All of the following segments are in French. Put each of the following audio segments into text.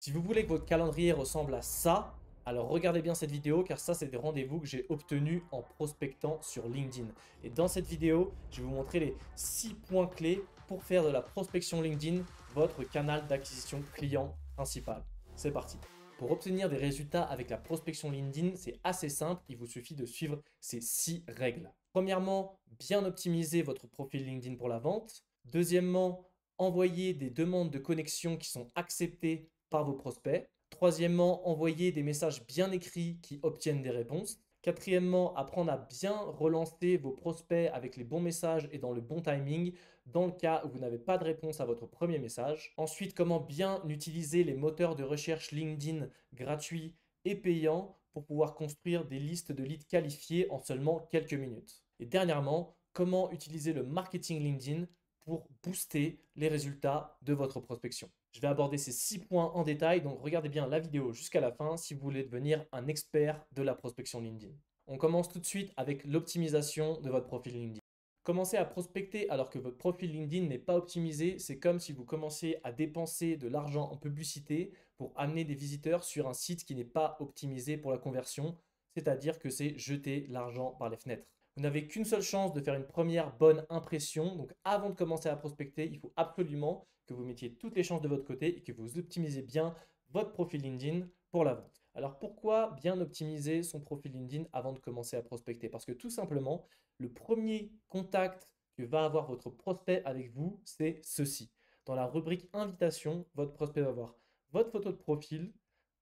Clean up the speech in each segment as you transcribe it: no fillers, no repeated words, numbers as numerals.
Si vous voulez que votre calendrier ressemble à ça, alors regardez bien cette vidéo car ça, c'est des rendez-vous que j'ai obtenus en prospectant sur LinkedIn. Et dans cette vidéo, je vais vous montrer les 6 points clés pour faire de la prospection LinkedIn votre canal d'acquisition client principal. C'est parti. Pour obtenir des résultats avec la prospection LinkedIn, c'est assez simple, il vous suffit de suivre ces 6 règles. Premièrement, bien optimiser votre profil LinkedIn pour la vente. Deuxièmement, envoyer des demandes de connexion qui sont acceptées par vos prospects. Troisièmement, envoyer des messages bien écrits qui obtiennent des réponses. Quatrièmement, apprendre à bien relancer vos prospects avec les bons messages et dans le bon timing dans le cas où vous n'avez pas de réponse à votre premier message. Ensuite, comment bien utiliser les moteurs de recherche LinkedIn gratuits et payants pour pouvoir construire des listes de leads qualifiés en seulement quelques minutes. Et dernièrement, comment utiliser le marketing LinkedIn pour booster les résultats de votre prospection. Je vais aborder ces 6 points en détail, donc regardez bien la vidéo jusqu'à la fin si vous voulez devenir un expert de la prospection LinkedIn. On commence tout de suite avec l'optimisation de votre profil LinkedIn. Commencer à prospecter alors que votre profil LinkedIn n'est pas optimisé, c'est comme si vous commenciez à dépenser de l'argent en publicité pour amener des visiteurs sur un site qui n'est pas optimisé pour la conversion, c'est-à-dire que c'est jeter l'argent par les fenêtres. Vous n'avez qu'une seule chance de faire une première bonne impression. Donc avant de commencer à prospecter, il faut absolument que vous mettiez toutes les chances de votre côté et que vous optimisez bien votre profil LinkedIn pour la vente. Alors pourquoi bien optimiser son profil LinkedIn avant de commencer à prospecter? Parce que tout simplement, le premier contact que va avoir votre prospect avec vous, c'est ceci. Dans la rubrique invitation, votre prospect va voir votre photo de profil,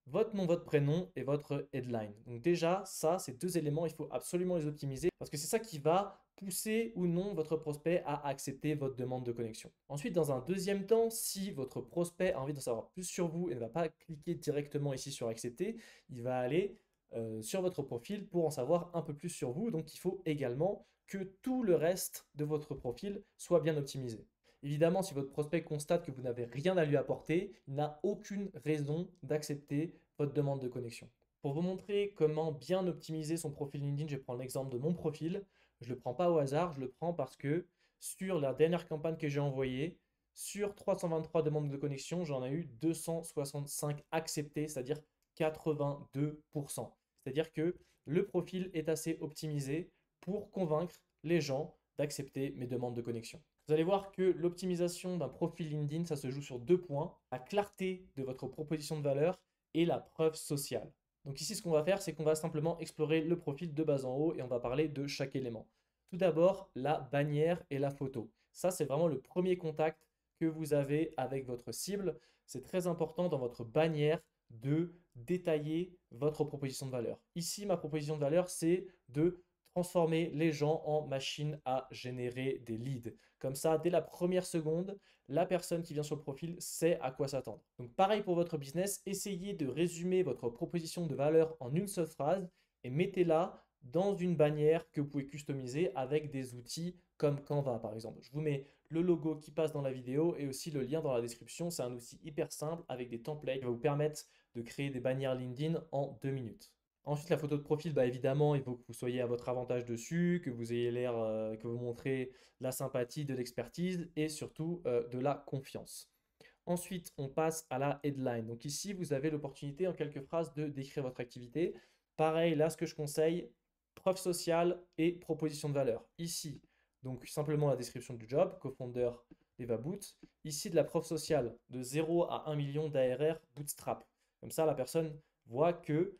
votre nom, votre prénom et votre headline. Donc déjà, ça, ces deux éléments, il faut absolument les optimiser parce que c'est ça qui va pousser ou non votre prospect à accepter votre demande de connexion. Ensuite, dans un deuxième temps, si votre prospect a envie d'en savoir plus sur vous et ne va pas cliquer directement ici sur accepter, il va aller sur votre profil pour en savoir un peu plus sur vous. Donc, il faut également que tout le reste de votre profil soit bien optimisé. Évidemment, si votre prospect constate que vous n'avez rien à lui apporter, il n'a aucune raison d'accepter votre demande de connexion. Pour vous montrer comment bien optimiser son profil LinkedIn, je vais prendre l'exemple de mon profil. Je ne le prends pas au hasard, je le prends parce que sur la dernière campagne que j'ai envoyée, sur 323 demandes de connexion, j'en ai eu 265 acceptées, c'est-à-dire 82%. C'est-à-dire que le profil est assez optimisé pour convaincre les gens d'accepter mes demandes de connexion. Vous allez voir que l'optimisation d'un profil LinkedIn, ça se joue sur 2 points, la clarté de votre proposition de valeur et la preuve sociale. Donc ici, ce qu'on va faire, c'est qu'on va simplement explorer le profil de bas en haut et on va parler de chaque élément. Tout d'abord, la bannière et la photo. Ça, c'est vraiment le premier contact que vous avez avec votre cible. C'est très important dans votre bannière de détailler votre proposition de valeur. Ici, ma proposition de valeur, c'est de transformer les gens en machines à générer des leads. Comme ça, dès la première seconde, la personne qui vient sur le profil sait à quoi s'attendre. Donc pareil pour votre business, essayez de résumer votre proposition de valeur en une seule phrase et mettez-la dans une bannière que vous pouvez customiser avec des outils comme Canva par exemple. Je vous mets le logo qui passe dans la vidéo et aussi le lien dans la description. C'est un outil hyper simple avec des templates qui va vous permettre de créer des bannières LinkedIn en 2 minutes. Ensuite, la photo de profil, bah évidemment, il faut que vous soyez à votre avantage dessus, que vous ayez l'air, que vous montrez la sympathie, de l'expertise et surtout de la confiance. Ensuite, on passe à la headline. Donc ici, vous avez l'opportunité en quelques phrases de décrire votre activité. Pareil, là, ce que je conseille, preuve sociale et proposition de valeur. Ici, donc simplement la description du job, co-founder d'EvaBoot. Ici, de la preuve sociale de 0 à 1 million d'ARR bootstrap. Comme ça, la personne voit que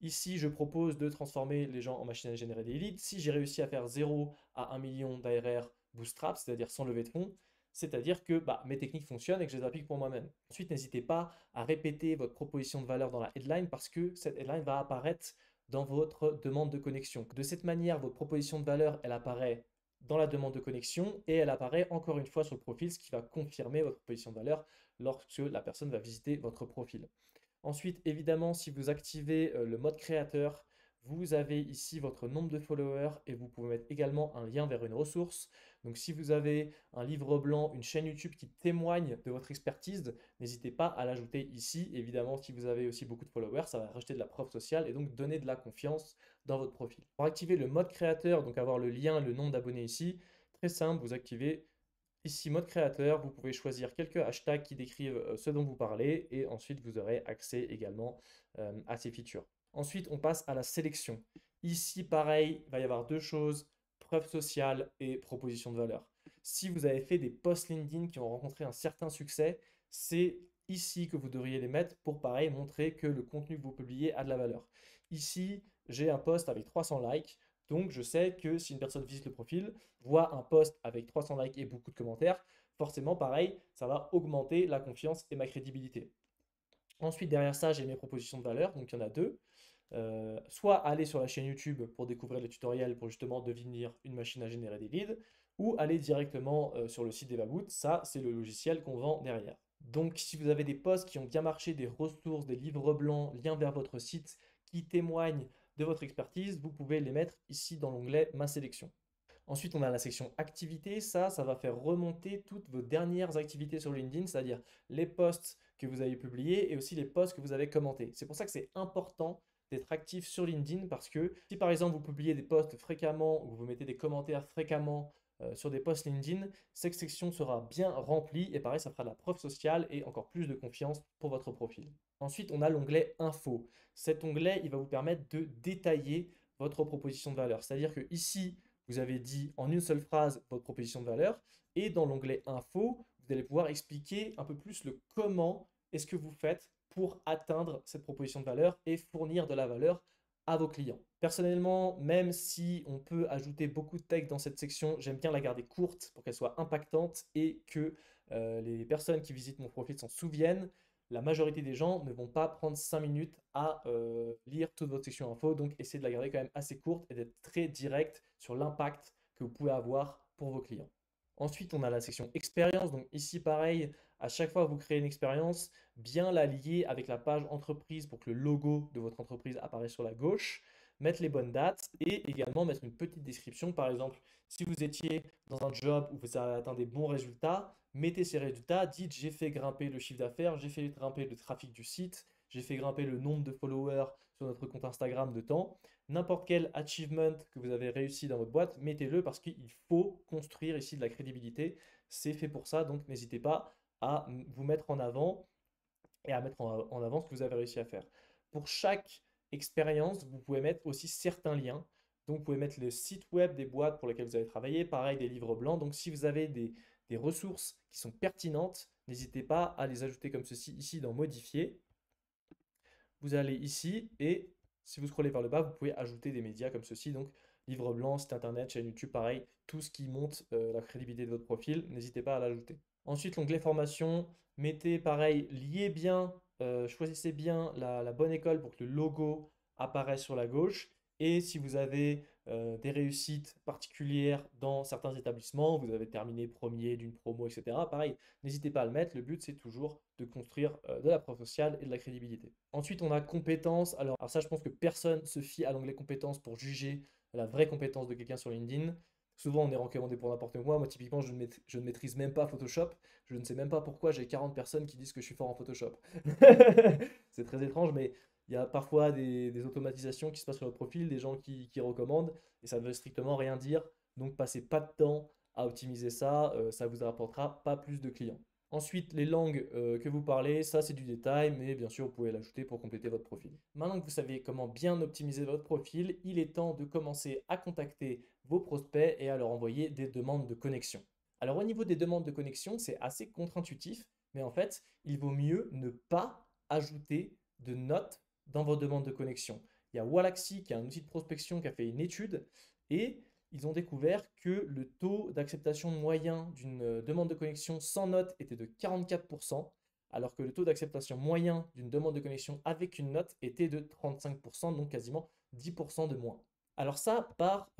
ici, je propose de transformer les gens en machines à générer des leads. Si j'ai réussi à faire 0 à 1 million d'ARR bootstrap, c'est-à-dire sans lever de fonds, c'est-à-dire que mes techniques fonctionnent et que je les applique pour moi-même. Ensuite, n'hésitez pas à répéter votre proposition de valeur dans la headline parce que cette headline va apparaître dans votre demande de connexion. De cette manière, votre proposition de valeur, elle apparaît dans la demande de connexion et elle apparaît encore une fois sur le profil, ce qui va confirmer votre proposition de valeur lorsque la personne va visiter votre profil. Ensuite, évidemment, si vous activez le mode créateur, vous avez ici votre nombre de followers et vous pouvez mettre également un lien vers une ressource. Donc, si vous avez un livre blanc, une chaîne YouTube qui témoigne de votre expertise, n'hésitez pas à l'ajouter ici. Évidemment, si vous avez aussi beaucoup de followers, ça va rajouter de la preuve sociale et donc donner de la confiance dans votre profil. Pour activer le mode créateur, donc avoir le lien, le nombre d'abonnés ici, très simple, vous activez Ici, mode créateur, vous pouvez choisir quelques hashtags qui décrivent ce dont vous parlez et ensuite vous aurez accès également à ces features. Ensuite, on passe à la sélection. Ici, pareil, il va y avoir deux choses, preuve sociale et proposition de valeur. Si vous avez fait des posts LinkedIn qui ont rencontré un certain succès, c'est ici que vous devriez les mettre pour, pareil, montrer que le contenu que vous publiez a de la valeur. Ici, j'ai un post avec 300 likes, donc je sais que si une personne visite le profil, voit un post avec 300 likes et beaucoup de commentaires, forcément, pareil, ça va augmenter la confiance et ma crédibilité. Ensuite, derrière ça, j'ai mes propositions de valeur, donc il y en a deux. Soit aller sur la chaîne YouTube pour découvrir les tutoriels pour justement devenir une machine à générer des leads, ou aller directement sur le site d'Evaboot, ça c'est le logiciel qu'on vend derrière. Donc si vous avez des posts qui ont bien marché, des ressources, des livres blancs, liens vers votre site qui témoignent de votre expertise, vous pouvez les mettre ici dans l'onglet Ma sélection. Ensuite, on a la section activités. Ça va faire remonter toutes vos dernières activités sur LinkedIn, c'est-à-dire les posts que vous avez publiés et aussi les posts que vous avez commentés. C'est pour ça que c'est important d'être actif sur LinkedIn parce que si par exemple vous publiez des posts fréquemment ou vous mettez des commentaires fréquemment sur des posts LinkedIn, cette section sera bien remplie et pareil, ça fera de la preuve sociale et encore plus de confiance pour votre profil. Ensuite, on a l'onglet Info. Cet onglet, il va vous permettre de détailler votre proposition de valeur. C'est-à-dire que ici, vous avez dit en une seule phrase votre proposition de valeur et dans l'onglet Info, vous allez pouvoir expliquer un peu plus le comment est-ce que vous faites pour atteindre cette proposition de valeur et fournir de la valeur à vos clients. Personnellement, même si on peut ajouter beaucoup de texte dans cette section, j'aime bien la garder courte pour qu'elle soit impactante et que les personnes qui visitent mon profil s'en souviennent. La majorité des gens ne vont pas prendre 5 minutes à lire toute votre section info, donc essayez de la garder quand même assez courte et d'être très direct sur l'impact que vous pouvez avoir pour vos clients. Ensuite, on a la section expérience. Donc ici, pareil, à chaque fois que vous créez une expérience, bien la lier avec la page entreprise pour que le logo de votre entreprise apparaisse sur la gauche, mettre les bonnes dates et également mettre une petite description. Par exemple, si vous étiez dans un job où vous avez atteint des bons résultats, mettez ces résultats, dites j'ai fait grimper le chiffre d'affaires, j'ai fait grimper le trafic du site, j'ai fait grimper le nombre de followers sur notre compte Instagram de temps. N'importe quel achievement que vous avez réussi dans votre boîte, mettez-le parce qu'il faut construire ici de la crédibilité. C'est fait pour ça, donc n'hésitez pas à vous mettre en avant et à mettre en avant ce que vous avez réussi à faire. Pour chaque expérience, vous pouvez mettre aussi certains liens. Donc, vous pouvez mettre le site web des boîtes pour lesquelles vous avez travaillé, pareil, des livres blancs. Donc, si vous avez des ressources qui sont pertinentes, n'hésitez pas à les ajouter comme ceci ici dans Modifier. Vous allez ici et si vous scrollez vers le bas, vous pouvez ajouter des médias comme ceci. Donc, livre blanc, site internet, chaîne YouTube, pareil, tout ce qui monte la crédibilité de votre profil, n'hésitez pas à l'ajouter. Ensuite, l'onglet formation, mettez pareil, liez bien, choisissez bien la bonne école pour que le logo apparaisse sur la gauche. Et si vous avez des réussites particulières dans certains établissements, vous avez terminé premier d'une promo, etc. Pareil, n'hésitez pas à le mettre. Le but, c'est toujours de construire de la preuve sociale et de la crédibilité. Ensuite, on a compétences. Alors ça, je pense que personne se fie à l'onglet compétences pour juger la vraie compétence de quelqu'un sur LinkedIn. Souvent, on est recommandé pour n'importe quoi. Moi, typiquement, je ne maîtrise même pas Photoshop. Je ne sais même pas pourquoi j'ai 40 personnes qui disent que je suis fort en Photoshop. C'est très étrange, mais il y a parfois des automatisations qui se passent sur votre profil, des gens qui recommandent, et ça ne veut strictement rien dire. Donc, passez pas de temps à optimiser ça. Ça vous rapportera pas plus de clients. Ensuite, les langues que vous parlez, ça c'est du détail, mais bien sûr, vous pouvez l'ajouter pour compléter votre profil. Maintenant que vous savez comment bien optimiser votre profil, il est temps de commencer à contacter vos prospects et à leur envoyer des demandes de connexion. Alors au niveau des demandes de connexion, c'est assez contre-intuitif, mais en fait, il vaut mieux ne pas ajouter de notes dans vos demandes de connexion. Il y a Wallaxy qui est un outil de prospection qui a fait une étude et ils ont découvert que le taux d'acceptation moyen d'une demande de connexion sans note était de 44%, alors que le taux d'acceptation moyen d'une demande de connexion avec une note était de 35%, donc quasiment 10% de moins. Alors ça, par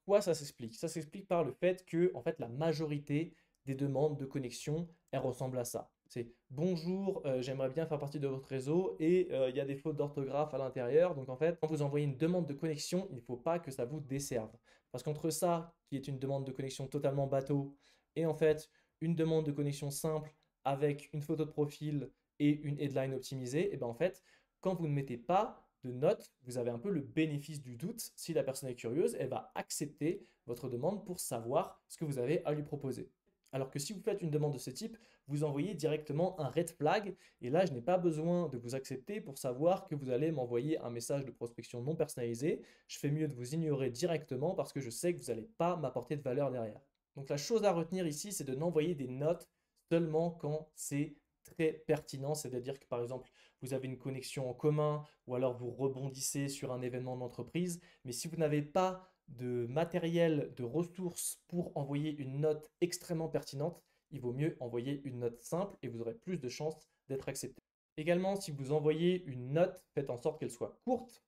quoi ça s'explique? Ça s'explique par le fait que en fait, la majorité des demandes de connexion, elles ressemblent à ça. C'est bonjour, j'aimerais bien faire partie de votre réseau et il y a des fautes d'orthographe à l'intérieur. Donc en fait, quand vous envoyez une demande de connexion, il ne faut pas que ça vous desserve. Parce qu'entre ça, qui est une demande de connexion totalement bateau, et en fait, une demande de connexion simple avec une photo de profil et une headline optimisée, et bien en fait, quand vous ne mettez pas de notes, vous avez un peu le bénéfice du doute. Si la personne est curieuse, elle va accepter votre demande pour savoir ce que vous avez à lui proposer. Alors que si vous faites une demande de ce type, vous envoyez directement un red flag et là, je n'ai pas besoin de vous accepter pour savoir que vous allez m'envoyer un message de prospection non personnalisé. Je fais mieux de vous ignorer directement parce que je sais que vous n'allez pas m'apporter de valeur derrière. Donc la chose à retenir ici, c'est de n'envoyer des notes seulement quand c'est très pertinent, c'est-à-dire que par exemple, vous avez une connexion en commun ou alors vous rebondissez sur un événement d'entreprise, mais si vous n'avez pas de matériel, de ressources pour envoyer une note extrêmement pertinente, il vaut mieux envoyer une note simple et vous aurez plus de chances d'être accepté. Également, si vous envoyez une note, faites en sorte qu'elle soit courte.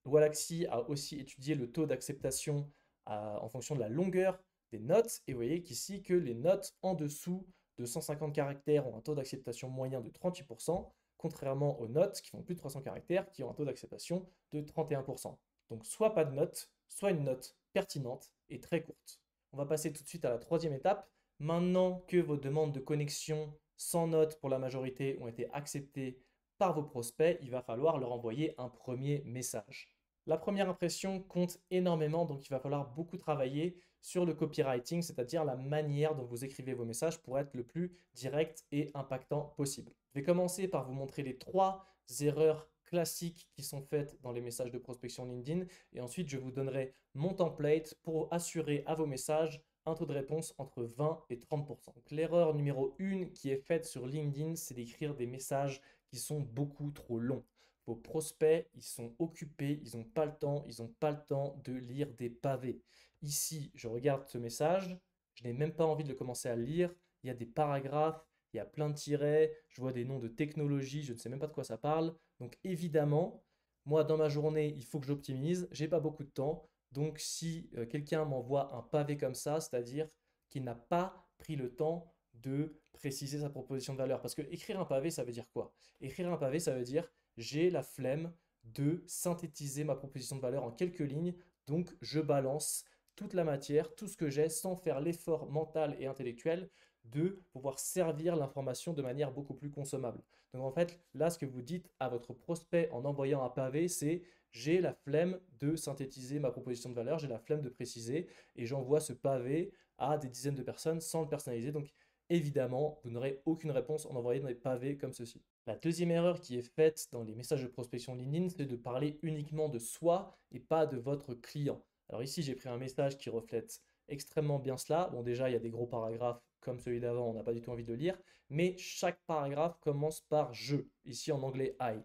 Walaxy a aussi étudié le taux d'acceptation en fonction de la longueur des notes et vous voyez qu'ici que les notes en dessous de 150 caractères ont un taux d'acceptation moyen de 38%, contrairement aux notes qui font plus de 300 caractères qui ont un taux d'acceptation de 31%. Donc soit pas de note, soit une note pertinente et très courte. On va passer tout de suite à la troisième étape. Maintenant que vos demandes de connexion sans note pour la majorité ont été acceptées par vos prospects, il va falloir leur envoyer un premier message. La première impression compte énormément, donc il va falloir beaucoup travailler sur le copywriting, c'est-à-dire la manière dont vous écrivez vos messages pour être le plus direct et impactant possible. Je vais commencer par vous montrer les 3 erreurs classiques qui sont faites dans les messages de prospection LinkedIn et ensuite je vous donnerai mon template pour assurer à vos messages un taux de réponse entre 20 et 30%. L'erreur numéro 1 qui est faite sur LinkedIn, c'est d'écrire des messages qui sont beaucoup trop longs. Vos prospects, ils sont occupés, ils n'ont pas le temps, ils n'ont pas le temps de lire des pavés. Ici, je regarde ce message, je n'ai même pas envie de le commencer à lire. Il y a des paragraphes, il y a plein de tirets, je vois des noms de technologies, je ne sais même pas de quoi ça parle. Donc évidemment, moi dans ma journée, il faut que j'optimise, j'ai pas beaucoup de temps. Donc si quelqu'un m'envoie un pavé comme ça, c'est-à-dire qu'il n'a pas pris le temps de préciser sa proposition de valeur. Parce que écrire un pavé, ça veut dire quoi? Écrire un pavé, ça veut dire j'ai la flemme de synthétiser ma proposition de valeur en quelques lignes, donc je balance toute la matière, tout ce que j'ai, sans faire l'effort mental et intellectuel de pouvoir servir l'information de manière beaucoup plus consommable. Donc en fait, là, ce que vous dites à votre prospect en envoyant un pavé, c'est j'ai la flemme de synthétiser ma proposition de valeur, j'ai la flemme de préciser, et j'envoie ce pavé à des dizaines de personnes sans le personnaliser. Donc évidemment, vous n'aurez aucune réponse en envoyant des pavés comme ceci. La deuxième erreur qui est faite dans les messages de prospection LinkedIn, c'est de parler uniquement de soi et pas de votre client. Alors ici, j'ai pris un message qui reflète extrêmement bien cela. Bon, déjà, il y a des gros paragraphes comme celui d'avant, on n'a pas du tout envie de le lire, mais chaque paragraphe commence par je. Ici en anglais, I.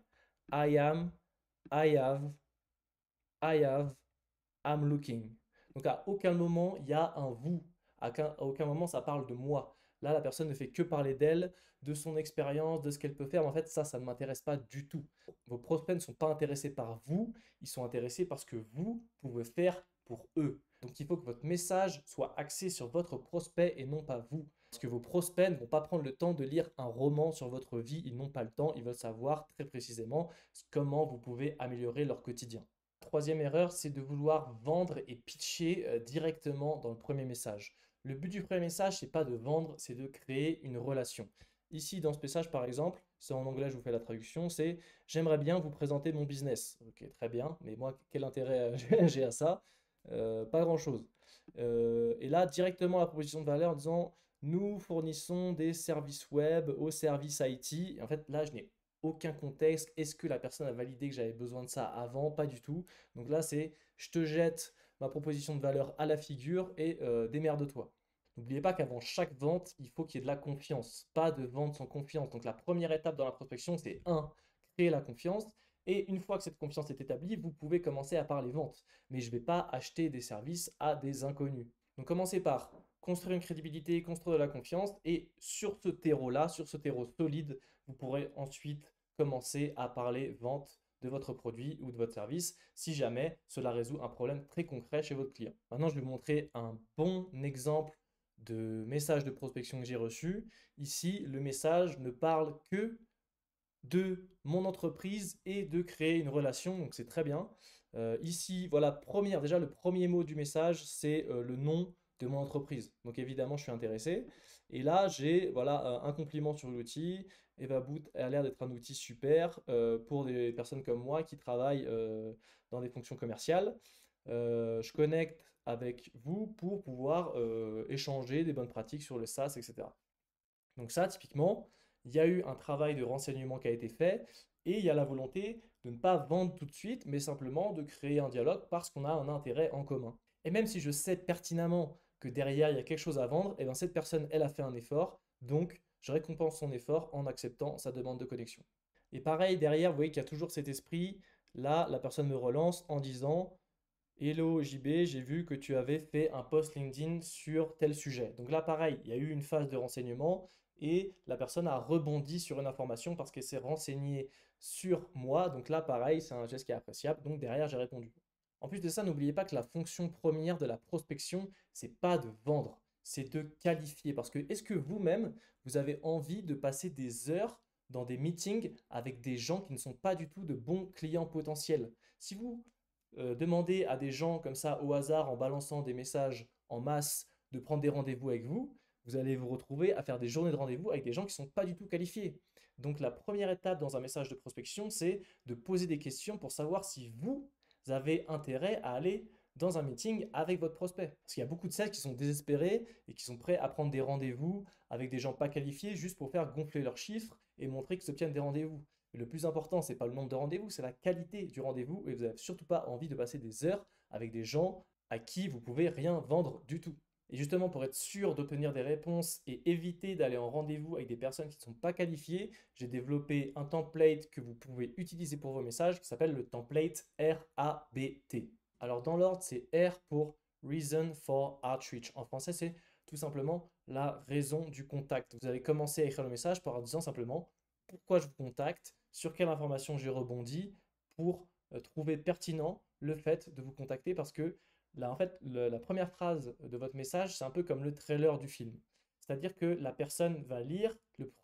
I am, I have, I'm looking. Donc à aucun moment il y a un vous, à aucun moment ça parle de moi. Là, la personne ne fait que parler d'elle, de son expérience, de ce qu'elle peut faire. Mais en fait, ça ne m'intéresse pas du tout. Vos prospects ne sont pas intéressés par vous, ils sont intéressés par ce que vous pouvez faire pour eux. Donc il faut que votre message soit axé sur votre prospect et non pas vous. Parce que vos prospects ne vont pas prendre le temps de lire un roman sur votre vie, ils n'ont pas le temps, ils veulent savoir très précisément comment vous pouvez améliorer leur quotidien. Troisième erreur, c'est de vouloir vendre et pitcher directement dans le premier message. Le but du premier message, c'est pas de vendre, c'est de créer une relation. Ici, dans ce message, par exemple, c'est en anglais, je vous fais la traduction, c'est j'aimerais bien vous présenter mon business. Ok, très bien, mais moi, quel intérêt j'ai à ça? Pas grand-chose. Et là, directement la proposition de valeur en disant nous fournissons des services web aux services IT. Et en fait, là, je n'ai aucun contexte. Est-ce que la personne a validé que j'avais besoin de ça avant? Pas du tout. Donc là, c'est je te jette ma proposition de valeur à la figure et démerde-toi. N'oubliez pas qu'avant chaque vente, il faut qu'il y ait de la confiance. Pas de vente sans confiance. Donc la première étape dans la prospection, c'est un, créer la confiance. Et une fois que cette confiance est établie, vous pouvez commencer à parler vente. Mais je ne vais pas acheter des services à des inconnus. Donc commencez par construire une crédibilité, construire de la confiance. Et sur ce terreau-là, sur ce terreau solide, vous pourrez ensuite commencer à parler vente de votre produit ou de votre service si jamais cela résout un problème très concret chez votre client. Maintenant, je vais vous montrer un bon exemple de message de prospection que j'ai reçu. Ici, le message ne parle que de mon entreprise et de créer une relation, donc c'est très bien. Ici, voilà, déjà le premier mot du message, c'est le nom de mon entreprise. Donc évidemment, je suis intéressé. Et là, j'ai voilà, un compliment sur l'outil. EvaBoot a l'air d'être un outil super pour des personnes comme moi qui travaillent dans des fonctions commerciales. je connecte avec vous pour pouvoir échanger des bonnes pratiques sur le SaaS, etc. Donc ça, typiquement, il y a eu un travail de renseignement qui a été fait et il y a la volonté de ne pas vendre tout de suite, mais simplement de créer un dialogue parce qu'on a un intérêt en commun. Et même si je sais pertinemment que derrière il y a quelque chose à vendre, et bien cette personne, elle a fait un effort, donc je récompense son effort en acceptant sa demande de connexion. Et pareil, derrière, vous voyez qu'il y a toujours cet esprit. Là, la personne me relance en disant: Hello JB, j'ai vu que tu avais fait un post LinkedIn sur tel sujet. Donc là, pareil, il y a eu une phase de renseignement et la personne a rebondi sur une information parce qu'elle s'est renseignée sur moi. Donc là, pareil, c'est un geste qui est appréciable. Donc derrière, j'ai répondu. En plus de ça, n'oubliez pas que la fonction première de la prospection, c'est pas de vendre, c'est de qualifier. Parce que est-ce que vous-même, vous avez envie de passer des heures dans des meetings avec des gens qui ne sont pas du tout de bons clients potentiels? Si vous demandez à des gens comme ça au hasard en balançant des messages en masse de prendre des rendez-vous avec vous, vous allez vous retrouver à faire des journées de rendez-vous avec des gens qui ne sont pas du tout qualifiés. Donc la première étape dans un message de prospection, c'est de poser des questions pour savoir si vous avez intérêt à aller dans un meeting avec votre prospect. Parce qu'il y a beaucoup de sales qui sont désespérés et qui sont prêts à prendre des rendez-vous avec des gens pas qualifiés juste pour faire gonfler leurs chiffres et montrer qu'ils obtiennent des rendez-vous. Le plus important, c'est pas le nombre de rendez-vous, c'est la qualité du rendez-vous et vous n'avez surtout pas envie de passer des heures avec des gens à qui vous pouvez rien vendre du tout. Et justement, pour être sûr d'obtenir des réponses et éviter d'aller en rendez-vous avec des personnes qui ne sont pas qualifiées, j'ai développé un template que vous pouvez utiliser pour vos messages qui s'appelle le template RABT. Alors dans l'ordre, c'est R pour Reason for Outreach. En français, c'est tout simplement la raison du contact. Vous allez commencer à écrire le message par disant simplement pourquoi je vous contacte, sur quelle information j'ai rebondi pour trouver pertinent le fait de vous contacter parce que là, en fait, la première phrase de votre message, c'est un peu comme le trailer du film. C'est-à-dire que la personne va lire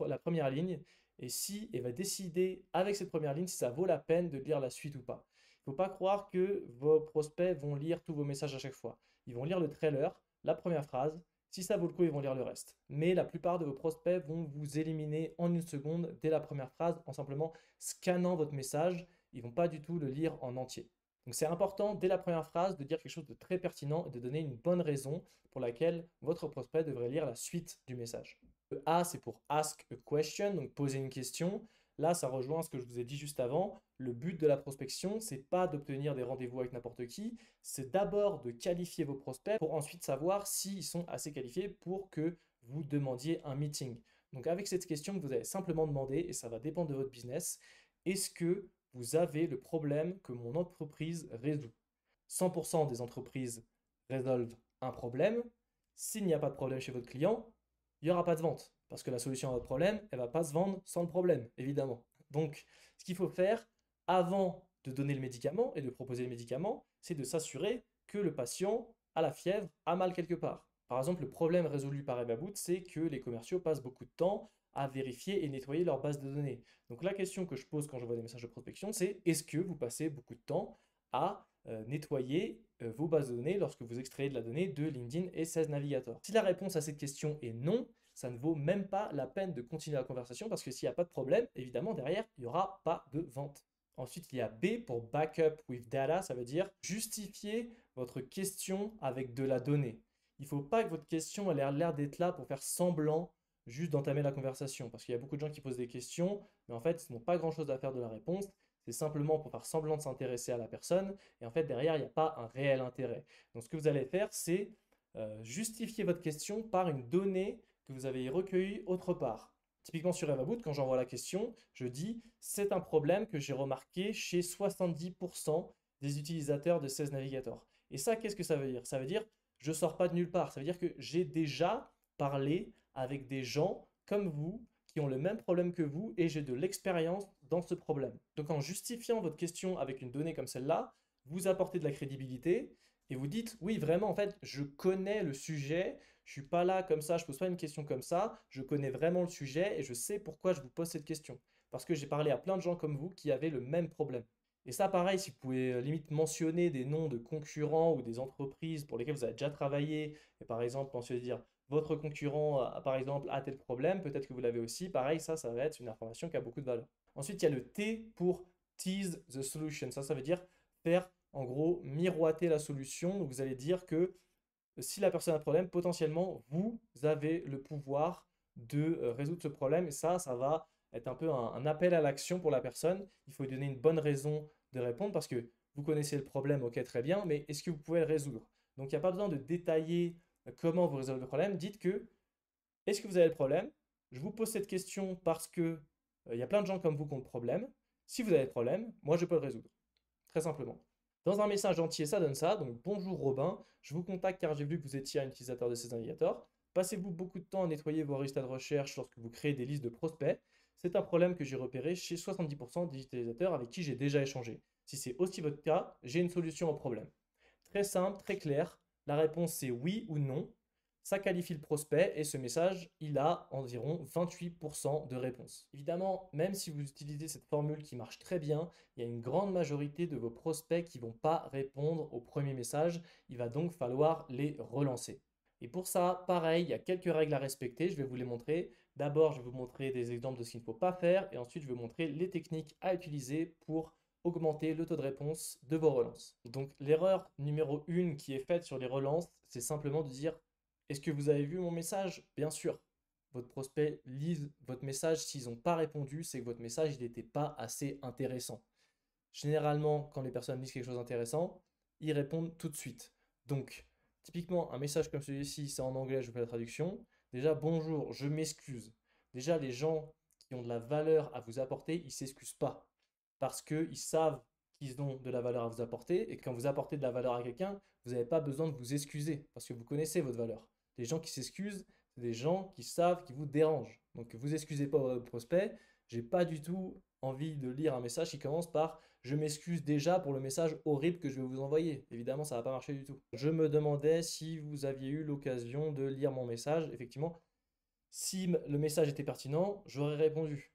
la première ligne et si elle va décider avec cette première ligne si ça vaut la peine de lire la suite ou pas. Il ne faut pas croire que vos prospects vont lire tous vos messages à chaque fois. Ils vont lire le trailer, la première phrase. Si ça vaut le coup, ils vont lire le reste. Mais la plupart de vos prospects vont vous éliminer en une seconde dès la première phrase en simplement scannant votre message. Ils ne vont pas du tout le lire en entier. Donc c'est important dès la première phrase de dire quelque chose de très pertinent et de donner une bonne raison pour laquelle votre prospect devrait lire la suite du message. Le A, c'est pour ask a question, donc poser une question. Là, ça rejoint ce que je vous ai dit juste avant. Le but de la prospection, c'est pas d'obtenir des rendez-vous avec n'importe qui, c'est d'abord de qualifier vos prospects pour ensuite savoir s'ils sont assez qualifiés pour que vous demandiez un meeting. Donc avec cette question, vous allez simplement demander, et ça va dépendre de votre business, est-ce que vous avez le problème que mon entreprise résout? 100% des entreprises résolvent un problème. S'il n'y a pas de problème chez votre client, il n'y aura pas de vente. Parce que la solution à votre problème, elle ne va pas se vendre sans le problème, évidemment. Donc, ce qu'il faut faire avant de donner le médicament et de proposer le médicament, c'est de s'assurer que le patient a la fièvre, a mal quelque part. Par exemple, le problème résolu par Ebaboot, c'est que les commerciaux passent beaucoup de temps à vérifier et nettoyer leur base de données. Donc la question que je pose quand j'envoie des messages de prospection, c'est est-ce que vous passez beaucoup de temps à nettoyer vos bases de données lorsque vous extrayez de la donnée de LinkedIn et 16 Navigator? Si la réponse à cette question est non, ça ne vaut même pas la peine de continuer la conversation parce que s'il n'y a pas de problème, évidemment, derrière, il n'y aura pas de vente. Ensuite, il y a B pour Backup with Data, ça veut dire justifier votre question avec de la donnée. Il ne faut pas que votre question ait l'air d'être là pour faire semblant juste d'entamer la conversation. Parce qu'il y a beaucoup de gens qui posent des questions, mais en fait, ils n'ont pas grand-chose à faire de la réponse. C'est simplement pour faire semblant de s'intéresser à la personne. Et en fait, derrière, il n'y a pas un réel intérêt. Donc, ce que vous allez faire, c'est justifier votre question par une donnée que vous avez recueillie autre part. Typiquement sur Evaboot, quand j'envoie la question, je dis c'est un problème que j'ai remarqué chez 70% des utilisateurs de 16 Navigator. Et ça, qu'est-ce que ça veut dire? Ça veut dire je ne sors pas de nulle part. Ça veut dire que j'ai déjà parlé avec des gens comme vous qui ont le même problème que vous et j'ai de l'expérience dans ce problème. Donc en justifiant votre question avec une donnée comme celle-là, vous apportez de la crédibilité et vous dites oui vraiment en fait je connais le sujet, je suis pas là comme ça, je pose pas une question comme ça, je connais vraiment le sujet et je sais pourquoi je vous pose cette question. Parce que j'ai parlé à plein de gens comme vous qui avaient le même problème. Et ça, pareil, si vous pouvez limite mentionner des noms de concurrents ou des entreprises pour lesquelles vous avez déjà travaillé, et par exemple mentionner dire votre concurrent, par exemple, a tel problème, peut-être que vous l'avez aussi, pareil, ça va être une information qui a beaucoup de valeur. Ensuite, il y a le T pour tease the solution. Ça veut dire faire en gros, miroiter la solution. Donc, vous allez dire que si la personne a un problème, potentiellement, vous avez le pouvoir de résoudre ce problème. Et ça va être un peu un appel à l'action pour la personne. Il faut lui donner une bonne raison de répondre parce que vous connaissez le problème, ok, très bien, mais est-ce que vous pouvez le résoudre? Donc, il n'y a pas besoin de détailler comment vous résolvez le problème. Dites que, est-ce que vous avez le problème? Je vous pose cette question parce que il y a plein de gens comme vous qui ont le problème. Si vous avez le problème, moi, je peux le résoudre. Très simplement. Dans un message entier, ça donne ça. Donc, bonjour Robin, je vous contacte car j'ai vu que vous étiez un utilisateur de ces navigateurs. Passez-vous beaucoup de temps à nettoyer vos résultats de recherche lorsque vous créez des listes de prospects? C'est un problème que j'ai repéré chez 70% des utilisateurs avec qui j'ai déjà échangé. Si c'est aussi votre cas, j'ai une solution au problème. Très simple, très clair. La réponse c'est oui ou non. Ça qualifie le prospect et ce message, il a environ 28% de réponse. Évidemment, même si vous utilisez cette formule qui marche très bien, il y a une grande majorité de vos prospects qui ne vont pas répondre au premier message. Il va donc falloir les relancer. Et pour ça, pareil, il y a quelques règles à respecter. Je vais vous les montrer. D'abord, je vais vous montrer des exemples de ce qu'il ne faut pas faire et ensuite, je vais vous montrer les techniques à utiliser pour augmenter le taux de réponse de vos relances. Donc, l'erreur numéro 1 qui est faite sur les relances, c'est simplement de dire est-ce que vous avez vu mon message? Bien sûr. Votre prospect lise votre message. S'ils n'ont pas répondu, c'est que votre message n'était pas assez intéressant. Généralement, quand les personnes lisent quelque chose d'intéressant, ils répondent tout de suite. Donc, typiquement, un message comme celui-ci, c'est en anglais, je vous fais la traduction. Déjà, bonjour, je m'excuse. Déjà, les gens qui ont de la valeur à vous apporter, ils ne s'excusent pas. Parce qu'ils savent qu'ils ont de la valeur à vous apporter. Et quand vous apportez de la valeur à quelqu'un, vous n'avez pas besoin de vous excuser. Parce que vous connaissez votre valeur. Les gens qui s'excusent, c'est des gens qui savent qui vous dérangent. Donc, vous excusez pas votre prospect. J'ai pas du tout envie de lire un message qui commence par je m'excuse déjà pour le message horrible que je vais vous envoyer. Évidemment, ça va pas marcher du tout. Je me demandais si vous aviez eu l'occasion de lire mon message. Effectivement, si le message était pertinent, j'aurais répondu.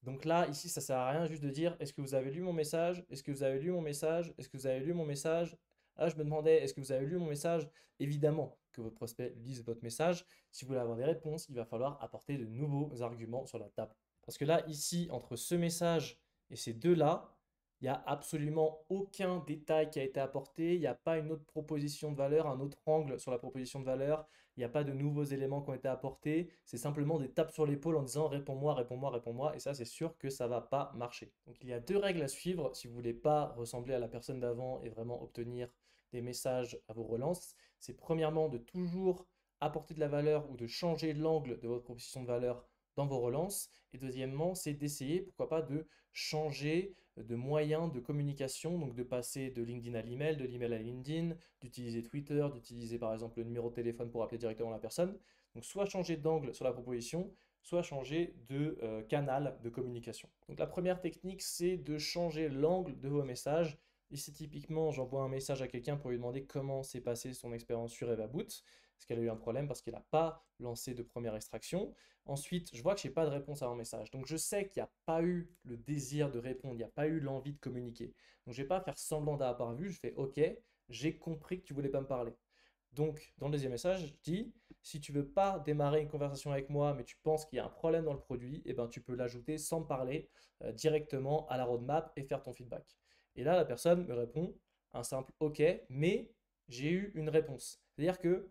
Donc là, ici, ça sert à rien juste de dire est-ce que vous avez lu mon message? Est-ce que vous avez lu mon message? Est-ce que vous avez lu mon message? Là, je me demandais est-ce que vous avez lu mon message? Évidemment que votre prospect lise votre message. Si vous voulez avoir des réponses, il va falloir apporter de nouveaux arguments sur la table. Parce que là, ici, entre ce message et ces deux-là, il n'y a absolument aucun détail qui a été apporté. Il n'y a pas une autre proposition de valeur, un autre angle sur la proposition de valeur. Il n'y a pas de nouveaux éléments qui ont été apportés. C'est simplement des tapes sur l'épaule en disant réponds-moi, réponds-moi, réponds-moi. Et ça, c'est sûr que ça ne va pas marcher. Donc, il y a deux règles à suivre si vous ne voulez pas ressembler à la personne d'avant et vraiment obtenir des messages à vos relances. C'est premièrement de toujours apporter de la valeur ou de changer l'angle de votre proposition de valeur dans vos relances. Et deuxièmement, c'est d'essayer, pourquoi pas, de changer de moyens de communication, donc de passer de LinkedIn à l'email, de l'email à LinkedIn, d'utiliser Twitter, d'utiliser par exemple le numéro de téléphone pour appeler directement la personne. Donc soit changer d'angle sur la proposition, soit changer de canal de communication. Donc la première technique, c'est de changer l'angle de vos messages. Ici, typiquement, j'envoie un message à quelqu'un pour lui demander comment s'est passée son expérience sur EvaBoot. Est-ce qu'elle a eu un problème parce qu'elle n'a pas lancé de première extraction? Ensuite, je vois que je n'ai pas de réponse à mon message. Donc, je sais qu'il n'y a pas eu le désir de répondre, il n'y a pas eu l'envie de communiquer. Donc, je ne vais pas faire semblant d'avoir vu. Je fais OK, j'ai compris que tu ne voulais pas me parler. Donc, dans le deuxième message, je dis si tu ne veux pas démarrer une conversation avec moi, mais tu penses qu'il y a un problème dans le produit, eh ben, tu peux l'ajouter sans me parler directement à la roadmap et faire ton feedback. Et là, la personne me répond un simple OK, mais j'ai eu une réponse. C'est-à-dire que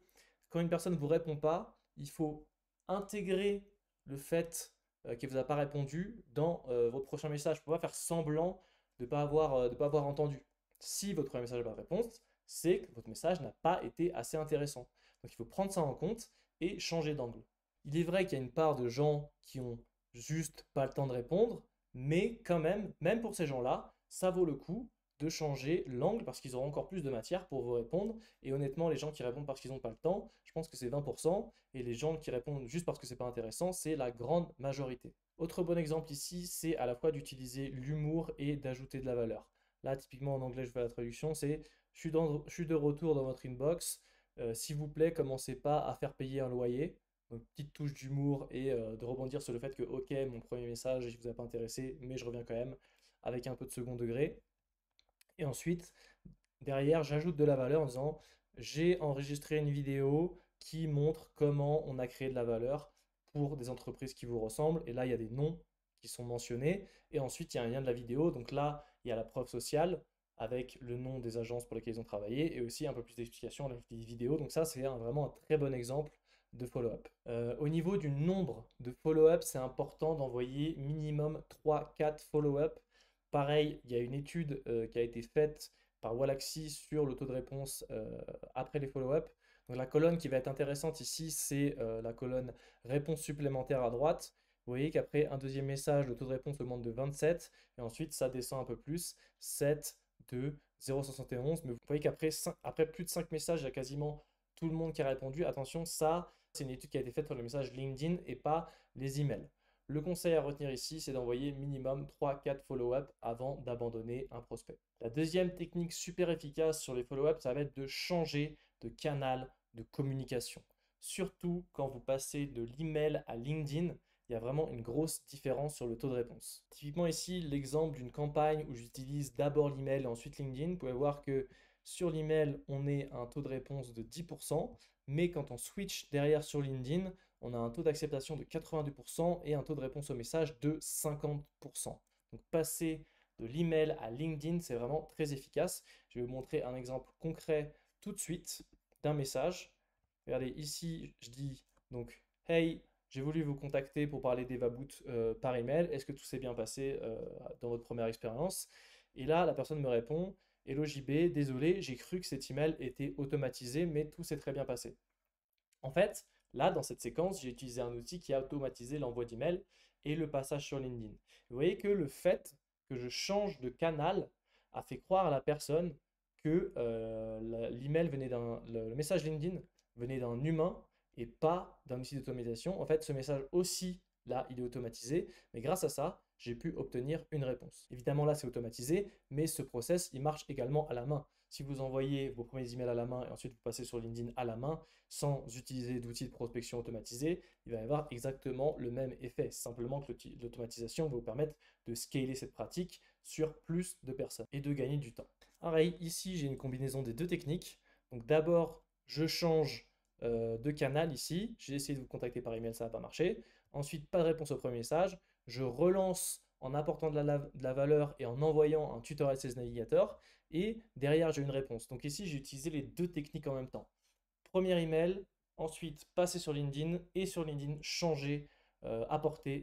quand une personne ne vous répond pas, il faut intégrer le fait qu'elle ne vous a pas répondu dans votre prochain message. Il ne faut pas faire semblant de ne pas avoir entendu. Si votre premier message n'a pas de réponse, c'est que votre message n'a pas été assez intéressant. Donc il faut prendre ça en compte et changer d'angle. Il est vrai qu'il y a une part de gens qui ont juste pas le temps de répondre, mais quand même pour ces gens-là, ça vaut le coup de changer l'angle parce qu'ils auront encore plus de matière pour vous répondre. Et honnêtement, les gens qui répondent parce qu'ils n'ont pas le temps, je pense que c'est 20%. Et les gens qui répondent juste parce que c'est pas intéressant, c'est la grande majorité. Autre bon exemple ici, c'est à la fois d'utiliser l'humour et d'ajouter de la valeur. Là, typiquement en anglais, je fais la traduction, c'est je suis de retour dans votre inbox. S'il vous plaît, commencez pas à faire payer un loyer. Donc, petite touche d'humour et de rebondir sur le fait que, ok, mon premier message, je ne vous a pas intéressé, mais je reviens quand même avec un peu de second degré. Et ensuite, derrière, j'ajoute de la valeur en disant j'ai enregistré une vidéo qui montre comment on a créé de la valeur pour des entreprises qui vous ressemblent. Et là, il y a des noms qui sont mentionnés. Et ensuite, il y a un lien de la vidéo. Donc là, il y a la preuve sociale. avec le nom des agences pour lesquelles ils ont travaillé et aussi un peu plus d'explications avec des vidéos. Donc ça, c'est vraiment un très bon exemple de follow-up. Au niveau du nombre de follow-up, c'est important d'envoyer minimum 3-4 follow-up. Pareil, il y a une étude qui a été faite par Wallaxy sur le taux de réponse après les follow-up. Donc la colonne qui va être intéressante ici, c'est la colonne réponse supplémentaire à droite. Vous voyez qu'après un deuxième message, le taux de réponse augmente de 27 et ensuite ça descend un peu plus, 7, 2, 0,71. Mais vous voyez qu'après plus de 5 messages, il y a quasiment tout le monde qui a répondu. Attention, ça, c'est une étude qui a été faite sur les messages LinkedIn et pas les emails. Le conseil à retenir ici, c'est d'envoyer minimum 3-4 follow-up avant d'abandonner un prospect. La deuxième technique super efficace sur les follow-up, ça va être de changer de canal de communication. Surtout quand vous passez de l'email à LinkedIn, il y a vraiment une grosse différence sur le taux de réponse. Typiquement ici, l'exemple d'une campagne où j'utilise d'abord l'email et ensuite LinkedIn. Vous pouvez voir que sur l'email, on est un taux de réponse de 10%, mais quand on switch derrière sur LinkedIn, on a un taux d'acceptation de 82% et un taux de réponse au message de 50%. Donc passer de l'email à LinkedIn, c'est vraiment très efficace. Je vais vous montrer un exemple concret tout de suite d'un message. Regardez, ici, je dis donc « Hey, j'ai voulu vous contacter pour parler d'EvaBoot par email. Est-ce que tout s'est bien passé dans votre première expérience ?» Et là, la personne me répond « Hello JB, désolé, j'ai cru que cet email était automatisé, mais tout s'est très bien passé. » En fait, là, dans cette séquence, j'ai utilisé un outil qui a automatisé l'envoi d'email et le passage sur LinkedIn. Vous voyez que le fait que je change de canal a fait croire à la personne que l'email venait le message LinkedIn venait d'un humain et pas d'un outil d'automatisation. En fait, ce message aussi, là, il est automatisé, mais grâce à ça, j'ai pu obtenir une réponse. Évidemment, là, c'est automatisé, mais ce process, il marche également à la main. Si vous envoyez vos premiers emails à la main et ensuite vous passez sur LinkedIn à la main, sans utiliser d'outils de prospection automatisés, il va y avoir exactement le même effet. Simplement que l'automatisation va vous permettre de scaler cette pratique sur plus de personnes et de gagner du temps. Pareil, ici, j'ai une combinaison des deux techniques. Donc d'abord, je change de canal ici. J'ai essayé de vous contacter par email, ça n'a pas marché. Ensuite, pas de réponse au premier message. Je relance en apportant de la valeur et en envoyant un tutoriel CSS Navigator. Et derrière, j'ai une réponse. Donc ici, j'ai utilisé les deux techniques en même temps. Premier email, ensuite passer sur LinkedIn et sur LinkedIn changer,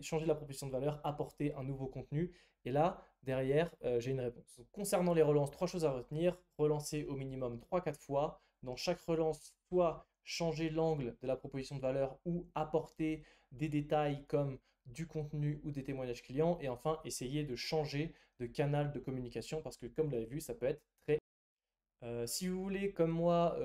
changer la proposition de valeur, apporter un nouveau contenu. Et là, derrière, j'ai une réponse. Donc, concernant les relances, trois choses à retenir. Relancer au minimum 3-4 fois. Dans chaque relance, soit changer l'angle de la proposition de valeur ou apporter des détails comme du contenu ou des témoignages clients. Et enfin, essayer de changer de canal de communication parce que comme vous l'avez vu, ça peut être très... Si vous voulez, comme moi,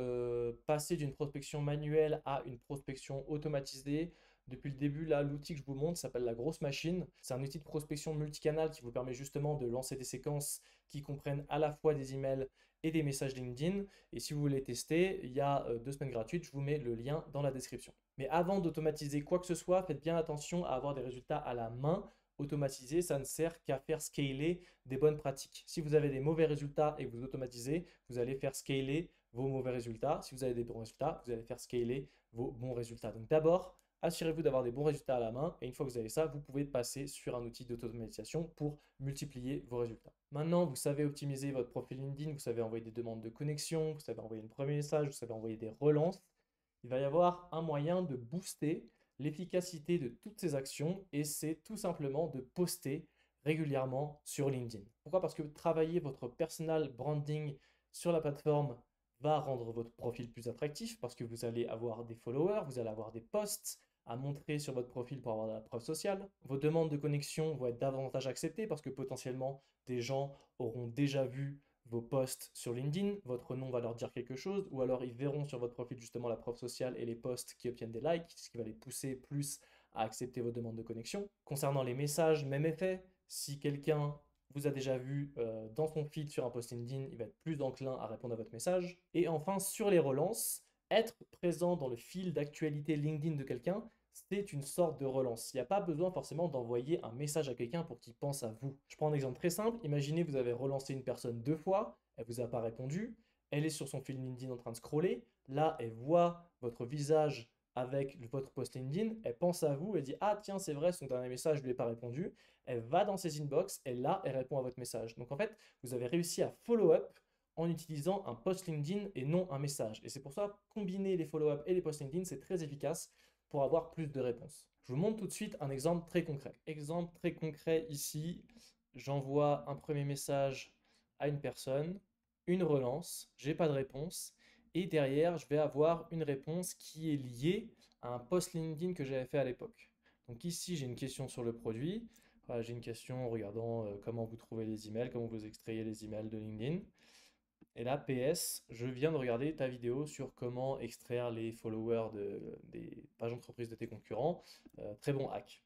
passer d'une prospection manuelle à une prospection automatisée, depuis le début, là, l'outil que je vous montre s'appelle la grosse machine. C'est un outil de prospection multicanal qui vous permet justement de lancer des séquences qui comprennent à la fois des emails et des messages LinkedIn. Et si vous voulez tester, il y a 2 semaines gratuites, je vous mets le lien dans la description. Mais avant d'automatiser quoi que ce soit, faites bien attention à avoir des résultats à la main. Automatiser, ça ne sert qu'à faire scaler des bonnes pratiques. Si vous avez des mauvais résultats et que vous automatisez, vous allez faire scaler vos mauvais résultats. Si vous avez des bons résultats, vous allez faire scaler vos bons résultats. Donc d'abord, assurez-vous d'avoir des bons résultats à la main et une fois que vous avez ça, vous pouvez passer sur un outil d'automatisation pour multiplier vos résultats. Maintenant, vous savez optimiser votre profil LinkedIn, vous savez envoyer des demandes de connexion, vous savez envoyer un premier message, vous savez envoyer des relances. Il va y avoir un moyen de booster l'efficacité de toutes ces actions et c'est tout simplement de poster régulièrement sur LinkedIn. Pourquoi? Parce que travailler votre personal branding sur la plateforme va rendre votre profil plus attractif parce que vous allez avoir des followers, vous allez avoir des posts à montrer sur votre profil pour avoir de la preuve sociale. Vos demandes de connexion vont être davantage acceptées parce que potentiellement des gens auront déjà vu vos posts sur LinkedIn, votre nom va leur dire quelque chose, ou alors ils verront sur votre profil justement la preuve sociale et les posts qui obtiennent des likes, ce qui va les pousser plus à accepter vos demandes de connexion. Concernant les messages, même effet, si quelqu'un vous a déjà vu dans son feed sur un post LinkedIn, il va être plus enclin à répondre à votre message. Et enfin, sur les relances, être présent dans le fil d'actualité LinkedIn de quelqu'un, c'est une sorte de relance. Il n'y a pas besoin forcément d'envoyer un message à quelqu'un pour qu'il pense à vous. Je prends un exemple très simple. Imaginez vous avez relancé une personne 2 fois, elle ne vous a pas répondu, elle est sur son fil LinkedIn en train de scroller. Là, elle voit votre visage avec votre post LinkedIn, elle pense à vous, elle dit ah tiens c'est vrai son dernier message je lui ai pas répondu, elle va dans ses inbox et là elle répond à votre message. Donc en fait vous avez réussi à follow up en utilisant un post LinkedIn et non un message. Et c'est pour ça combiner les follow-up et les posts LinkedIn c'est très efficace pour avoir plus de réponses. Je vous montre tout de suite un exemple très concret. Exemple très concret ici, j'envoie un premier message à une personne, une relance, j'ai pas de réponse et derrière je vais avoir une réponse qui est liée à un post LinkedIn que j'avais fait à l'époque. Donc ici j'ai une question sur le produit, voilà, j'ai une question regardant comment vous trouvez les emails, comment vous extrayez les emails de LinkedIn. Et là, PS, je viens de regarder ta vidéo sur comment extraire les followers des pages entreprises de tes concurrents. Très bon hack.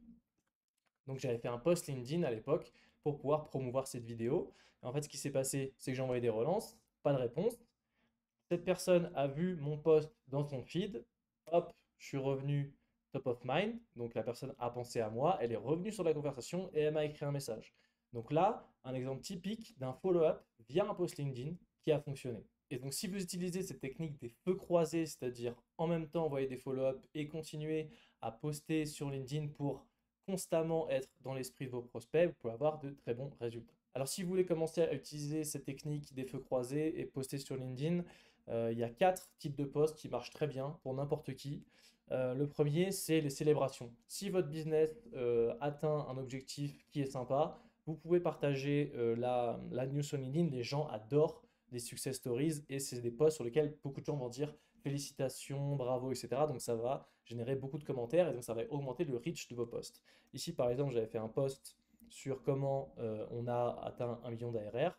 Donc j'avais fait un post LinkedIn à l'époque pour pouvoir promouvoir cette vidéo. Et en fait, ce qui s'est passé, c'est que j'ai envoyé des relances, pas de réponse. Cette personne a vu mon post dans son feed. Hop, je suis revenu top of mind. Donc la personne a pensé à moi, elle est revenue sur la conversation et elle m'a écrit un message. Donc là, un exemple typique d'un follow-up via un post LinkedIn qui a fonctionné. Et donc si vous utilisez cette technique des feux croisés, c'est-à-dire en même temps envoyer des follow-up et continuer à poster sur LinkedIn pour constamment être dans l'esprit de vos prospects, vous pouvez avoir de très bons résultats. Alors si vous voulez commencer à utiliser cette technique des feux croisés et poster sur LinkedIn, il y a 4 types de posts qui marchent très bien pour n'importe qui. Le premier, c'est les célébrations. Si votre business atteint un objectif qui est sympa, vous pouvez partager la news sur LinkedIn. Les gens adorent les success stories et c'est des posts sur lesquels beaucoup de gens vont dire félicitations, bravo, etc. Donc ça va générer beaucoup de commentaires et donc ça va augmenter le reach de vos posts. Ici, par exemple, j'avais fait un post sur comment on a atteint 1 million d'ARR.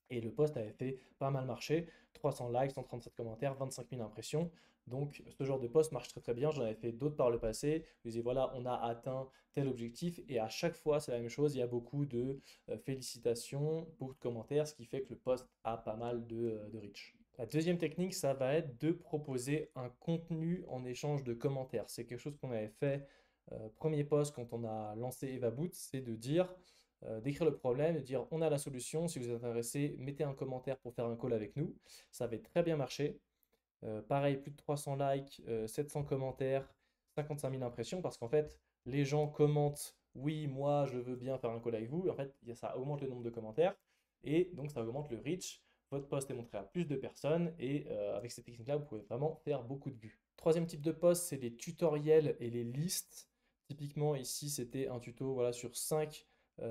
Et le post avait fait pas mal marcher, 300 likes, 137 commentaires, 25 000 impressions. Donc ce genre de post marche très très bien. J'en avais fait d'autres par le passé. Je disais voilà, on a atteint tel objectif. Et à chaque fois, c'est la même chose. Il y a beaucoup de félicitations, beaucoup de commentaires, ce qui fait que le post a pas mal de reach. La deuxième technique, ça va être de proposer un contenu en échange de commentaires. C'est quelque chose qu'on avait fait premier post quand on a lancé EvaBoots, c'est de dire d'écrire le problème, de dire on a la solution, si vous êtes intéressé, mettez un commentaire pour faire un call avec nous. Ça avait très bien marché. Pareil, plus de 300 likes, 700 commentaires, 55 000 impressions, parce qu'en fait, les gens commentent oui, moi, je veux bien faire un call avec vous. Et en fait, ça augmente le nombre de commentaires et donc ça augmente le reach. Votre post est montré à plus de personnes et avec ces techniques-là, vous pouvez vraiment faire beaucoup de vues. Troisième type de post, c'est les tutoriels et les listes. Typiquement, ici, c'était un tuto voilà, sur 5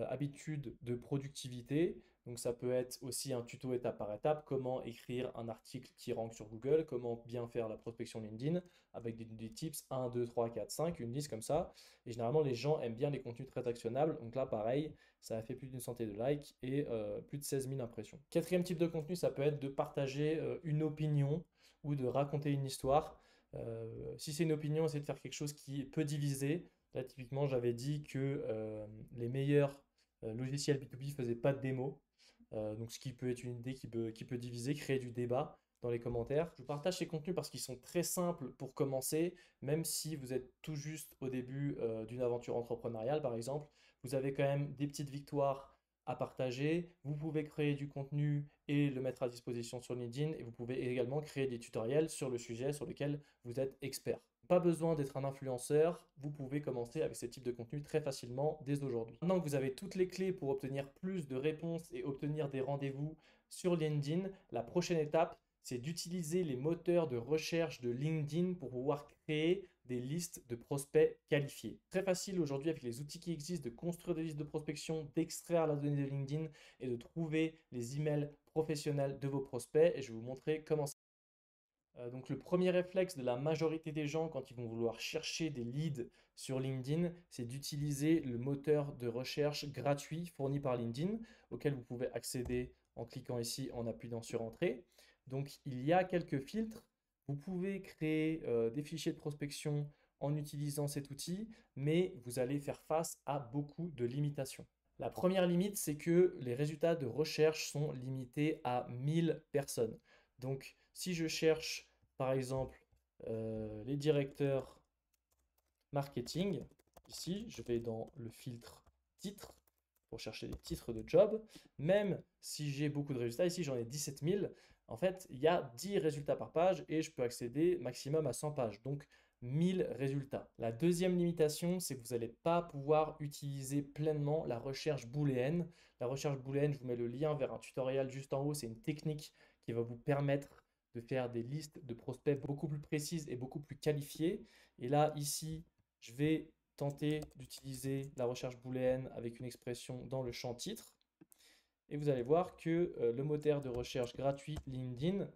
habitudes de productivité. Donc ça peut être aussi un tuto étape par étape, comment écrire un article qui rank sur Google, comment bien faire la prospection LinkedIn, avec des tips 1, 2, 3, 4, 5, une liste comme ça. Et généralement, les gens aiment bien les contenus très actionnables. Donc là, pareil, ça a fait plus d'une centaine de likes et plus de 16 000 impressions. Quatrième type de contenu, ça peut être de partager une opinion ou de raconter une histoire. Si c'est une opinion, essayez de faire quelque chose qui peut diviser. Là, typiquement, j'avais dit que les meilleurs logiciels B2B ne faisaient pas de démo. Donc, ce qui peut être une idée qui peut diviser, créer du débat dans les commentaires. Je vous partage ces contenus parce qu'ils sont très simples pour commencer, même si vous êtes tout juste au début d'une aventure entrepreneuriale, par exemple. Vous avez quand même des petites victoires à partager. Vous pouvez créer du contenu et le mettre à disposition sur LinkedIn et vous pouvez également créer des tutoriels sur le sujet sur lequel vous êtes expert. Pas besoin d'être un influenceur, vous pouvez commencer avec ce type de contenu très facilement dès aujourd'hui. Maintenant que vous avez toutes les clés pour obtenir plus de réponses et obtenir des rendez-vous sur LinkedIn, la prochaine étape, c'est d'utiliser les moteurs de recherche de LinkedIn pour pouvoir créer des listes de prospects qualifiés. Très facile aujourd'hui avec les outils qui existent de construire des listes de prospection, d'extraire la donnée de LinkedIn et de trouver les emails professionnels de vos prospects. Et je vais vous montrer comment ça. Donc le premier réflexe de la majorité des gens quand ils vont vouloir chercher des leads sur LinkedIn, c'est d'utiliser le moteur de recherche gratuit fourni par LinkedIn, auquel vous pouvez accéder en cliquant ici, en appuyant sur Entrée. Donc il y a quelques filtres. Vous pouvez créer des fichiers de prospection en utilisant cet outil, mais vous allez faire face à beaucoup de limitations. La première limite, c'est que les résultats de recherche sont limités à 1000 personnes. Donc, si je cherche, par exemple, les directeurs marketing, ici, je vais dans le filtre titre pour chercher les titres de job. Même si j'ai beaucoup de résultats, ici j'en ai 17 000, en fait, il y a 10 résultats par page et je peux accéder maximum à 100 pages. Donc, 1000 résultats. La deuxième limitation, c'est que vous n'allez pas pouvoir utiliser pleinement la recherche booléenne. La recherche booléenne, je vous mets le lien vers un tutoriel juste en haut. C'est une technique qui va vous permettre de faire des listes de prospects beaucoup plus précises et beaucoup plus qualifiées. Et là, ici, je vais tenter d'utiliser la recherche booléenne avec une expression dans le champ titre. Et vous allez voir que le moteur de recherche gratuit LinkedIn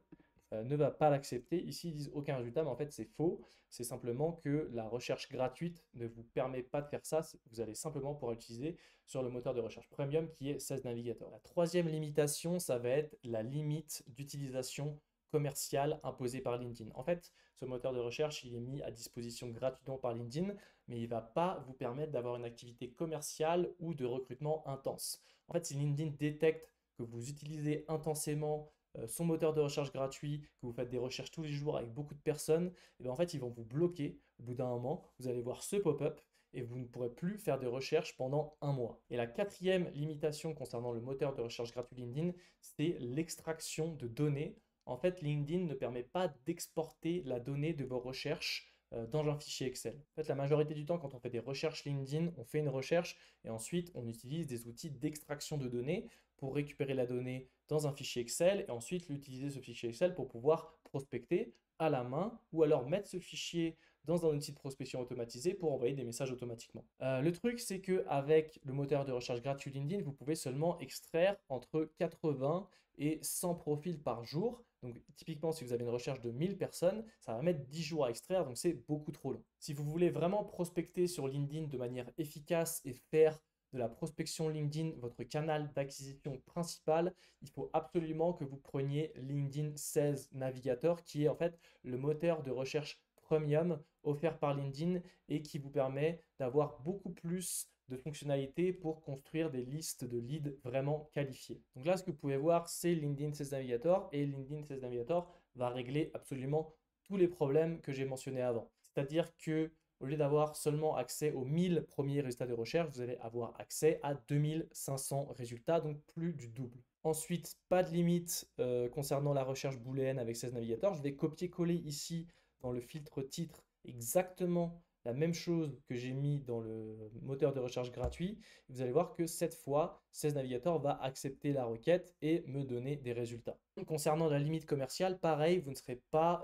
ne va pas l'accepter. Ici, ils disent aucun résultat, mais en fait, c'est faux. C'est simplement que la recherche gratuite ne vous permet pas de faire ça. Vous allez simplement pouvoir utiliser sur le moteur de recherche premium qui est 16 Navigator. La troisième limitation, ça va être la limite d'utilisation commerciale imposée par LinkedIn. En fait, ce moteur de recherche, il est mis à disposition gratuitement par LinkedIn, mais il ne va pas vous permettre d'avoir une activité commerciale ou de recrutement intense. En fait, si LinkedIn détecte que vous utilisez intensément son moteur de recherche gratuit, que vous faites des recherches tous les jours avec beaucoup de personnes, et bien en fait, ils vont vous bloquer. Au bout d'un moment, vous allez voir ce pop-up et vous ne pourrez plus faire de recherche pendant un mois. Et la quatrième limitation concernant le moteur de recherche gratuit LinkedIn, c'est l'extraction de données. En fait, LinkedIn ne permet pas d'exporter la donnée de vos recherches dans un fichier Excel. En fait, la majorité du temps, quand on fait des recherches LinkedIn, on fait une recherche et ensuite on utilise des outils d'extraction de données pour récupérer la donnée dans un fichier Excel et ensuite l'utiliser ce fichier Excel pour pouvoir prospecter à la main ou alors mettre ce fichier dans un outil de prospection automatisé pour envoyer des messages automatiquement. Le truc, c'est qu'avec le moteur de recherche gratuit LinkedIn, vous pouvez seulement extraire entre 80 et 100 profils par jour. Donc typiquement, si vous avez une recherche de 1000 personnes, ça va mettre 10 jours à extraire, donc c'est beaucoup trop long. Si vous voulez vraiment prospecter sur LinkedIn de manière efficace et faire de la prospection LinkedIn votre canal d'acquisition principal, il faut absolument que vous preniez LinkedIn 16 Navigator, qui est en fait le moteur de recherche premium offert par LinkedIn et qui vous permet d'avoir beaucoup plus de fonctionnalités pour construire des listes de leads vraiment qualifiées. Donc là, ce que vous pouvez voir, c'est LinkedIn 16 Navigator et LinkedIn 16 Navigator va régler absolument tous les problèmes que j'ai mentionnés avant. C'est-à-dire que au lieu d'avoir seulement accès aux 1000 premiers résultats de recherche, vous allez avoir accès à 2500 résultats, donc plus du double. Ensuite, pas de limite concernant la recherche booléenne avec 16 Navigator. Je vais copier-coller ici dans le filtre titre exactement la même chose que j'ai mis dans le moteur de recherche gratuit. Vous allez voir que cette fois, 16 Navigator va accepter la requête et me donner des résultats. Concernant la limite commerciale, pareil, vous ne serez pas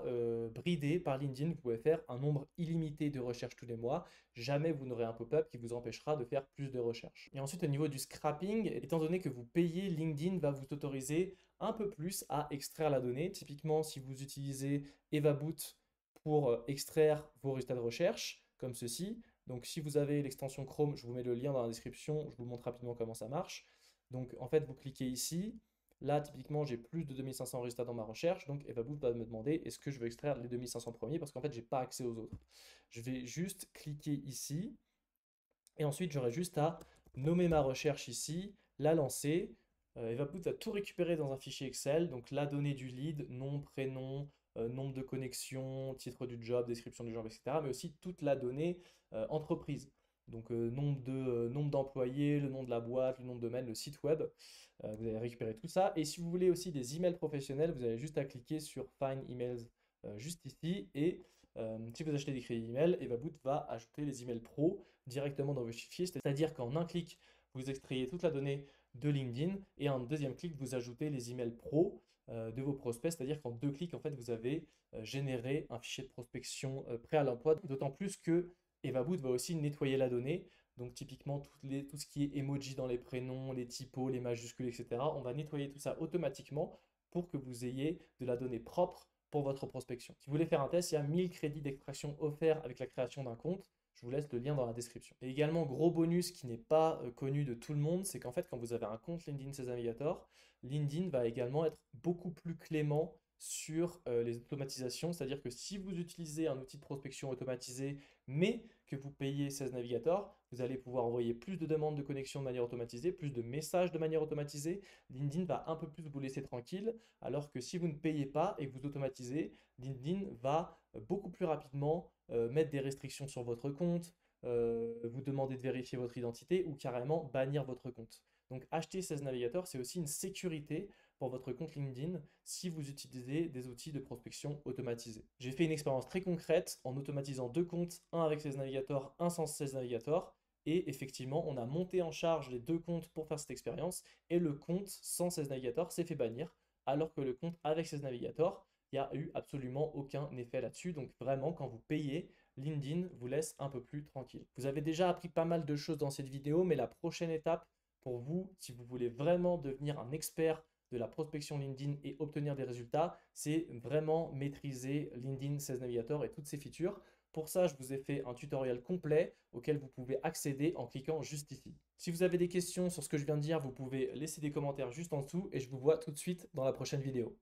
bridé par LinkedIn. Vous pouvez faire un nombre illimité de recherches tous les mois. Jamais vous n'aurez un pop-up qui vous empêchera de faire plus de recherches. Et ensuite, au niveau du scrapping, étant donné que vous payez, LinkedIn va vous autoriser un peu plus à extraire la donnée. Typiquement, si vous utilisez EvaBoot pour extraire vos résultats de recherche, comme ceci. Donc si vous avez l'extension Chrome, je vous mets le lien dans la description, je vous montre rapidement comment ça marche. Donc en fait, vous cliquez ici. Là, typiquement, j'ai plus de 2500 résultats dans ma recherche. Donc EvaBoot va me demander est-ce que je veux extraire les 2500 premiers parce qu'en fait, je n'ai pas accès aux autres. Je vais juste cliquer ici. Et ensuite, j'aurai juste à nommer ma recherche ici, la lancer. EvaBoot va tout récupérer dans un fichier Excel. Donc la donnée du lead, nom, prénom, nombre de connexions, titre du job, description du job, etc. Mais aussi toute la donnée entreprise. Donc nombre d'employés, le nom de la boîte, le nom de domaine, le site web. Vous allez récupérer tout ça. Et si vous voulez aussi des emails professionnels, vous avez juste à cliquer sur Find Emails juste ici. Et si vous achetez des crédits email, EvaBoot va ajouter les emails pro directement dans vos fichiers. C'est-à-dire qu'en un clic, vous extrayez toute la donnée de LinkedIn et en deuxième clic, vous ajoutez les emails pro de vos prospects. C'est-à-dire qu'en deux clics, en fait, vous avez généré un fichier de prospection prêt à l'emploi. D'autant plus que EvaBoot va aussi nettoyer la donnée. Donc typiquement, tout ce qui est emoji dans les prénoms, les typos, les majuscules, etc. On va nettoyer tout ça automatiquement pour que vous ayez de la donnée propre pour votre prospection. Si vous voulez faire un test, il y a 1000 crédits d'extraction offerts avec la création d'un compte. Je vous laisse le lien dans la description. Et également, gros bonus qui n'est pas connu de tout le monde, c'est qu'en fait, quand vous avez un compte LinkedIn Sales Navigator, LinkedIn va également être beaucoup plus clément sur les automatisations. C'est-à-dire que si vous utilisez un outil de prospection automatisé, mais que vous payez 16 Navigator, vous allez pouvoir envoyer plus de demandes de connexion de manière automatisée, plus de messages de manière automatisée. LinkedIn va un peu plus vous laisser tranquille, alors que si vous ne payez pas et que vous automatisez, LinkedIn va beaucoup plus rapidement mettre des restrictions sur votre compte, vous demander de vérifier votre identité ou carrément bannir votre compte. Donc acheter 16 Navigator, c'est aussi une sécurité pour votre compte LinkedIn si vous utilisez des outils de prospection automatisés. J'ai fait une expérience très concrète en automatisant 2 comptes, un avec Sales Navigator, un sans Sales Navigator. Et effectivement, on a monté en charge les 2 comptes pour faire cette expérience et le compte sans Sales Navigator s'est fait bannir, alors que le compte avec Sales Navigator, il n'y a eu absolument aucun effet là-dessus. Donc vraiment, quand vous payez, LinkedIn vous laisse un peu plus tranquille. Vous avez déjà appris pas mal de choses dans cette vidéo, mais la prochaine étape pour vous, si vous voulez vraiment devenir un expert de la prospection LinkedIn et obtenir des résultats, c'est vraiment maîtriser LinkedIn Sales Navigator et toutes ses features. Pour ça, je vous ai fait un tutoriel complet auquel vous pouvez accéder en cliquant juste ici. Si vous avez des questions sur ce que je viens de dire, vous pouvez laisser des commentaires juste en dessous et je vous vois tout de suite dans la prochaine vidéo.